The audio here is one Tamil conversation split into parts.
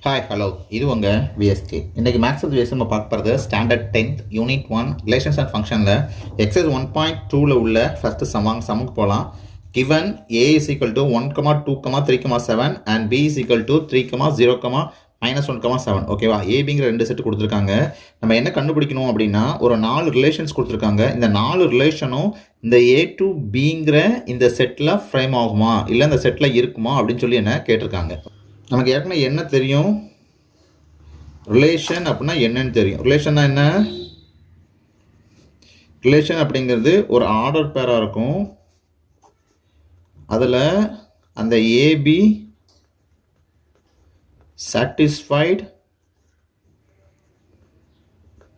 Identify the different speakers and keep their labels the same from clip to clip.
Speaker 1: ஹாய் ஹலோ இது உங்கள் விஎஸ்கே. இன்றைக்கி மேக்ஸ் வித் விஎஸ் நம்ம பார்க்க போகிறது standard 10th unit 1 relations and ஃபங்க்ஷனில் எக்ஸைஸ் 1.2ல் உள்ள ஃபஸ்ட்டு சமுக்கு போகலாம். Given a is equal to 1, 2, 3, 7 and b is equal to 3, 0, -1, 7. ஓகேவா? ஏபிங்கிற ரெண்டு செட்டு கொடுத்துருக்காங்க. நம்ம என்ன கண்டுபிடிக்கணும் அப்படின்னா ஒரு 4 ரிலேஷன்ஸ் கொடுத்துருக்காங்க. இந்த 4 ரிலேஷனும் இந்த a to bங்கிற இந்த செட்டில் ஃப்ரேம் ஆகுமா இல்லை இந்த செட்டில் இருக்குமா அப்படின்னு சொல்லி என்ன கேட்டிருக்காங்க. நமக்கு ஏற்கனவே என்ன தெரியும், ரிலேஷன் அப்படின்னா என்னன்னு தெரியும். ரிலேஷன்னா என்ன? ரிலேஷன் அப்படிங்கிறது ஒரு ஆர்டர் பேராக இருக்கும். அதில் அந்த ஏபி satisfied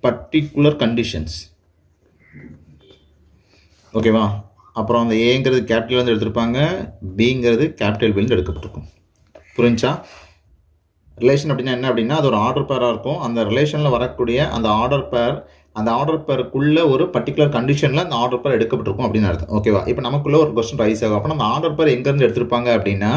Speaker 1: பர்டிகுலர் கண்டிஷன்ஸ். ஓகேவா? அப்புறம் அந்த ஏங்கிறது கேபிட்டல் வந்து எடுத்திருப்பாங்க, பிங்கிறது கேபிட்டல் பில்ந்து எடுக்கப்பட்டிருக்கும். புரிஞ்சா? ரிலேஷன் அப்படின்னா என்ன அப்படின்னா அது ஒரு ஆர்டர் பேராக இருக்கும். அந்த ரிலேஷனில் வரக்கூடிய அந்த ஆர்டர் பேருக்குள்ள ஒரு பர்டிகுலர் கண்டிஷனில் அந்த ஆர்டர் பேர் எடுக்கப்பட்டிருக்கும் அப்படின்னு அர்த்தம். ஓகேவா? இப்போ நமக்குள்ள ஒரு கொஸ்டின் ரைஸ் ஆகும். அப்போ அந்த ஆர்டர் பேர் எங்கேருந்து எடுத்திருப்பாங்க அப்படின்னா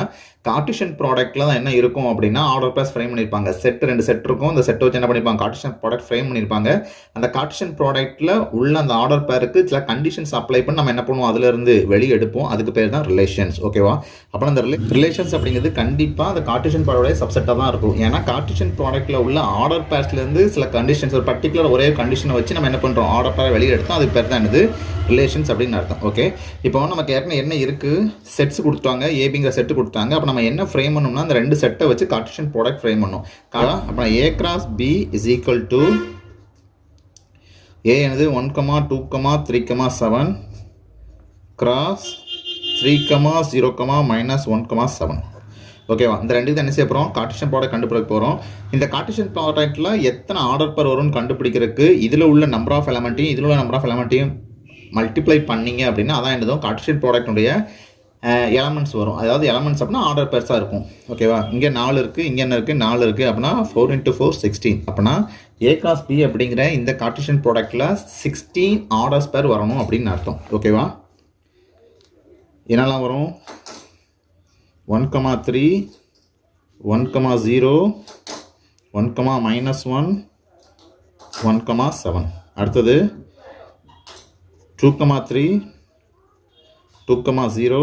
Speaker 1: கார்ட்டீசியன் ப்ராடக்ட்டில் தான் என்ன இருக்கும் அப்படின்னா ஆர்டர் பேர்ஸ் ஃப்ரேம் பண்ணியிருப்பாங்க. ரெண்டு செட் இருக்கும். அந்த செட்டை வச்சு என்ன பண்ணியிருப்பாங்க, கார்ட்டீசியன் ப்ராடக்ட் ஃப்ரேம் பண்ணியிருப்பாங்க. அந்த கார்ட்டீசியன் ப்ராடக்ட்டில் உள்ள அந்த ஆர்டர் பேருக்கு சில கண்டிஷன்ஸ் அப்ளை பண்ணி நம்ம என்ன பண்ணுவோம், அதிலிருந்து வெளியே எடுப்போம். அதுக்கு பேர் தான் ரிலேஷன்ஸ். ஓகேவா? அப்புறம் அந்த ரிலேஷன்ஸ் அப்படிங்கிறது கண்டிப்பாக அந்த கார்ட்டீசியன் ப்ராடக்டோட சப்செட்டாக தான் இருக்கும். ஏன்னா கார்ட்டீசியன் ப்ராடக்ட்டில் உள்ள ஆர்டர் பேர்ஸ்லேருந்து சில கண்டிஷன்ஸ், ஒரு பர்டிகுலர் ஒரே கண்டிஷனை வச்சு நம்ம என்ன பண்ணுறோம், ஆர்டர் பேரை வெளியே எடுத்தோம். அதுக்கு பேர் தான் என்னது, ரிலேஷன்ஸ் அப்படின்னு அர்த்தம். ஓகே, இப்போ நமக்கு ஏற்கனவே என்ன இருக்குது, செட்ஸ் கொடுத்தாங்க, ஏபிங்கிற செட்டு கொடுத்தாங்க. அப்போ நம்ம என்ன ஃப்ரேம் பண்ணணும்னா அந்த ரெண்டு செட்டை வச்சு கார்ட்டீசியன் ப்ராடக்ட் ஃப்ரேம் பண்ணணும். அப்புறம் a cross b is equal to a என்னது 1, 2, 3, 7 cross 3, 0, -1, 7. ஓகேவா? இந்த ரெண்டுக்கு என்ன செய்ய போகிறோம், கார்ட்டீசியன் ப்ராடக்ட் கண்டுபிடிக்க போகிறோம். இந்த கார்ட்டீசியன் ப்ராடக்ட்டில் எத்தனை ஆர்டர் பேர் வரும்னு கண்டுபிடிக்கிறதுக்கு இதில் உள்ள நம்பர் ஆஃப் எலமெண்ட்டையும் இதில் உள்ள நம்பர் ஆஃப் எலமெண்ட்டையும் மல்டிப்ளை பண்ணிங்க அப்படின்னா அதான் என்னதும் கார்ட்டீசியன் ப்ராடக்ட்டுடைய எலமெண்ட்ஸ் வரும். அதாவது எலமெண்ட்ஸ் அப்படின்னா ஆர்டர் பேர்ஸாக இருக்கும். ஓகேவா? இங்கே 4 இருக்குது, இங்கே என்ன இருக்குது, 4 இருக்குது. அப்படின்னா 4 × 4 16. அப்படின்னா a cross b அப்படிங்கிற இந்த கார்ட்டீசியன் ப்ராடக்ட்டில் 16 ஆர்டர்ஸ் பேர் வரணும் அப்படின்னு அர்த்தம். ஓகேவா? என்னெல்லாம் வரும், 1, 3, 1, 0, 1, -1, 1, 7. அடுத்தது 2, 3, 2, 0,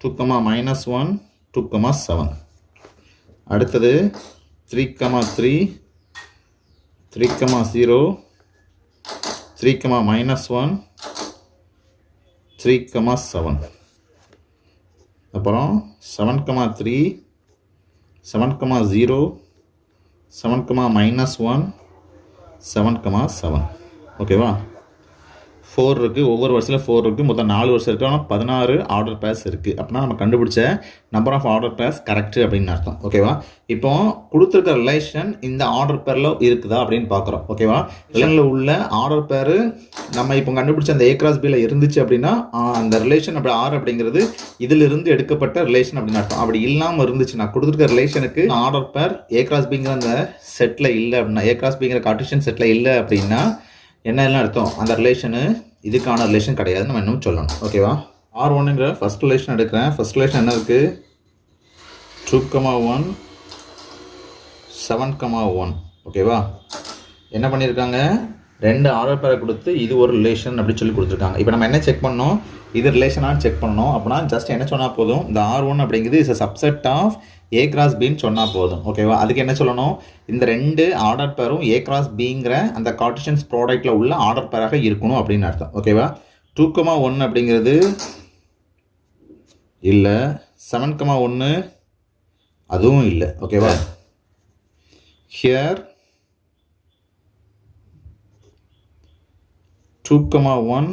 Speaker 1: 2, -1, 2, 7. அடுத்தது 3, 3, 3, 0, 3, -1, 3, 7. அப்புறம் 7, 3, 7, 0, 7, -1, 7, 7. ஓகேவா? 4 இருக்குது, ஒவ்வொரு வருஷத்தில் 4 இருக்குது, மொத்தம் 4 வருஷம் இருக்குது. ஆனால் 16 ஆர்டர் பேர்ஸ் இருக்குது. அப்படின்னா நம்ம கண்டுபிடிச்ச number of order pairs correct அப்படின்னு அர்த்தம். ஓகேவா? இப்போ கொடுத்துருக்க ரிலேஷன் இந்த ஆர்டர் பேரில் இருக்குதா அப்படின்னு பார்க்குறோம். ஓகேவா? ரிலேஷனில் உள்ள ஆர்டர் பேர் நம்ம இப்போ கண்டுபிடிச்ச அந்த a cross bல இருந்துச்சு அப்படின்னா அந்த ரிலேஷன் அப்படி ஆர் அப்படிங்கிறது இதிலிருந்து எடுக்கப்பட்ட ரிலேஷன் அப்படின்னு அர்த்தம். அப்படி இல்லாமல் இருந்துச்சுன்னா கொடுத்துருக்க ரிலேஷனுக்கு ஆர்டர் பேர் a cross bங்கிற அந்த செட்டில் இல்லை அப்படின்னா, a cross bங்கிற கார்ட்டீசியன் செட்டில் இல்லை அப்படின்னா என்ன அர்த்தம், அந்த ரிலேஷனு இதுக்கான ரிலேஷன் கிடையாது நம்ம இன்னும் சொல்லணும். ஓகேவா? R1ங்கிற ஃபஸ்ட் ரிலேஷன் எடுக்கிறேன். ஃபஸ்ட் ரிலேஷன் என்ன இருக்குது, 2, 1, 7, 1. ஓகேவா? என்ன பண்ணியிருக்காங்க, ரெண்டு ஆர்டர் பேரை கொடுத்து இது ஒரு ரிலேஷன் அப்படி சொல்லி கொடுத்துருக்காங்க. இப்போ நம்ம என்ன செக் பண்ணோம், இது ரிலேஷனாக செக் பண்ணணும். அப்படின்னா ஜஸ்ட் என்ன சொன்னால் போதும், இந்த R1 அப்படிங்கிறது is a subset of a cross bன்னு சொன்னால் போதும். ஓகேவா? அதுக்கு என்ன சொல்லணும், இந்த ரெண்டு ஆர்டர் பேரும் a cross bங்கிற அந்த கார்ட்டீசியன் ப்ராடக்ட்டில் உள்ள ஆர்டர் பேராக இருக்கணும் அப்படின்னு அர்த்தம். ஓகேவா? 2, 1 அப்படிங்கிறது இல்லை, 7, 1 அதுவும் இல்லை. ஓகேவா? ஹியர் 2, 1,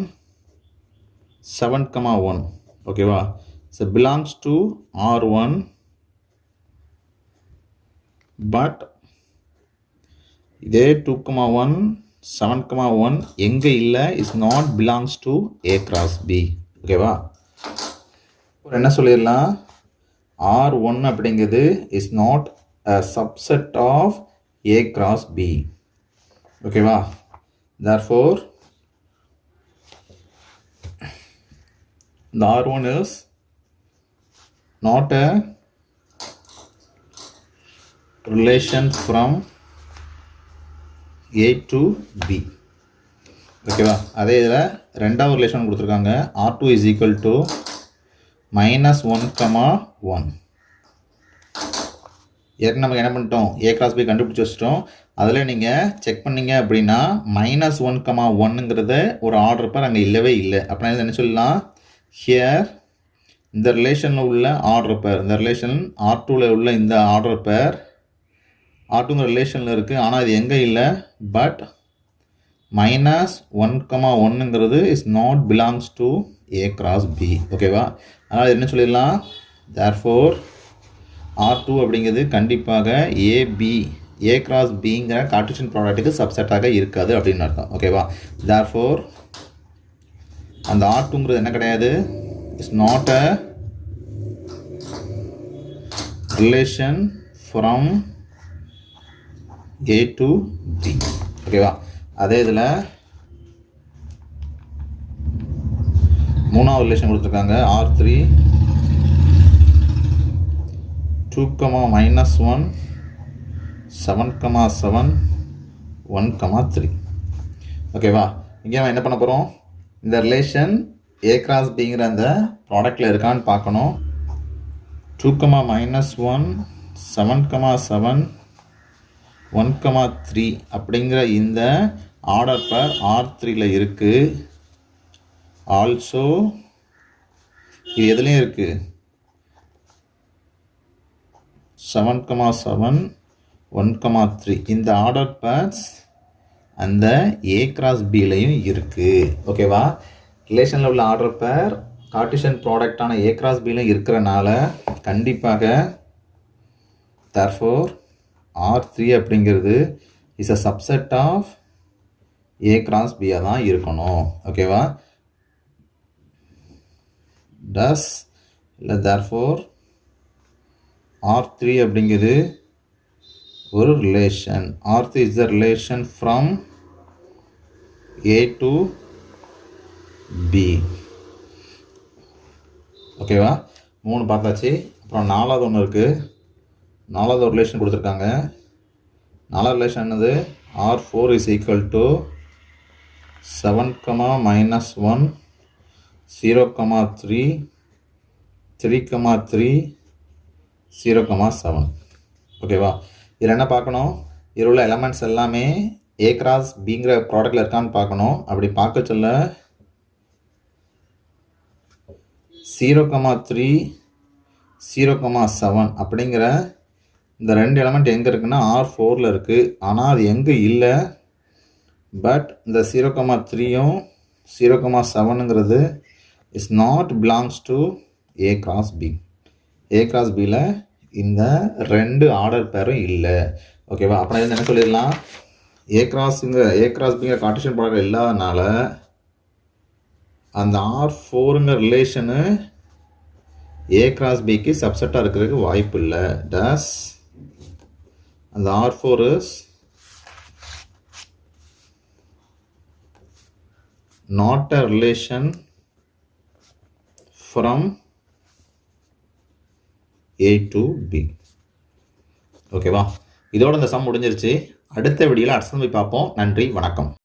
Speaker 1: 7, 1. ஓகேவா? So belongs to R1, but இதே 2, 1, 7, 1 எங்கே இல்லை, is not belongs to a cross b. ஓகேவா? என்ன சொல்லிடலாம், R1 அப்படிங்கிறது is not a subset of a cross b. ஓகேவா? therefore the R1 is not a relation from A to B. ஓகேவா? அதே இதில் ரெண்டாவது ரிலேஷன் கொடுத்துருக்காங்க. R2 is equal to -1, 1. ஏற்கனவே நமக்கு என்ன பண்ணிட்டோம், A cross B கண்டுபிடிச்சி வச்சிட்டோம். அதில் நீங்கள் செக் பண்ணீங்க அப்படின்னா -1, 1ங்கிறது ஒரு ஆர்டர் பேர் அங்கே இல்லவே இல்லை. அப்படின்னா என்ன சொல்லலாம், ஹியர் இந்த ரிலேஷனில் உள்ள ஆர்டர் பேர், இந்த ரிலேஷன் R2வில் உள்ள இந்த ஆர்டர் பேர் R2ங்கிற ரிலேஷனில் இருக்குது. ஆனால் இது எங்கே இல்லை, பட் -1, 1ங்கிறது is not belongs to A cross B. ஓகேவா? அதனால் என்ன சொல்லிடலாம், தேர்ஃபோர் R2 அப்படிங்கிறது கண்டிப்பாக A cross Bங்கிற கார்ட்டீசியன் ப்ராடக்ட்டுக்கு சப்செட்டாக இருக்காது அப்படின்னு அர்த்தம். ஓகேவா? தேர்ஃபோர் அந்த R2ங்கிறது என்ன கிடையாது, it's not a relation from A to B. ஓகேவா? அதே இதில் மூணாவது ரிலேஷன் கொடுத்துருக்காங்க. R3 2, -1, 7, 7, 1, 3. ஓகேவா? இங்கே நம்ம என்ன பண்ண போகிறோம், இந்த ரிலேஷன் A cross Bங்கிற அந்த ப்ராடக்டில் இருக்கான்னு பார்க்கணும். 2, -1, 7, 7, 1, 3 அப்படிங்கிற இந்த ஆர்டர் பேர் R3ல இருக்குது. ஆல்சோ இது எதுலேயும் இருக்குது, 7, 7, 1, 3 இந்த ஆர்டர் பேர்ஸ் அந்த A cross Bலையும் இருக்குது. ஓகேவா? ரிலேஷனில் உள்ள ஆர்டர் பேர் கார்ட்டீசியன் ப்ராடக்டான A cross Bலையும் இருக்கிறனால கண்டிப்பாக therefore R3 அப்படிங்கிறது is a subset of A cross B தான் இருக்கணும். ஓகேவா? டஸ் இல்லை therefore R3 அப்படிங்கிறது ஒரு relation. R3 is the relation from A to B. ஓகேவா? 3 பார்த்தாச்சு. அப்புறம் நாலாவது ஒன்று இருக்குது. நாலாவது ஒரு ரிலேஷன் கொடுத்துருக்காங்க. நாலாவது ரிலேஷன் என்னது, R4 is equal to 7, -1, 0, 3, 3, 3, 0, 7. ஓகேவா? இதில் என்ன பார்க்கணும், இதில் உள்ள எலமெண்ட்ஸ் எல்லாமே A cross Bங்கிற ப்ராடக்டில் இருக்கான்னு பார்க்கணும். அப்படி பார்க்க சொல்ல 0, 3, 0, 7 அப்படிங்கிற இந்த ரெண்டு எலமெண்ட் எங்கே இருக்குன்னா R4ல் இருக்குது. ஆனால் அது எங்கே இல்லை, பட் இந்த 0, 3யும் 0, 7ங்கிறது is not belongs to A cross B. A cross Bயில் இந்த ரெண்டு ஆர்டர் பேரும் இல்லை. ஓகேவா? அப்புறம் என்ன சொல்லிடலாம், A cross Bங்கிற கார்ட்டீசியன் ப்ராடக்ட் இல்லாதனால அந்த R4ங்கிற ரிலேஷனு A cross Bக்கு சப்செட்டாக இருக்கிறதுக்கு வாய்ப்பு இல்லை. டஸ் அந்த R4 is not a relation from A to B. ஓகேவா? இதோட இந்த சம் முடிஞ்சிருச்சு. அடுத்த வீடியோவில் அடுத்த சம் பார்ப்போம். நன்றி, வணக்கம்.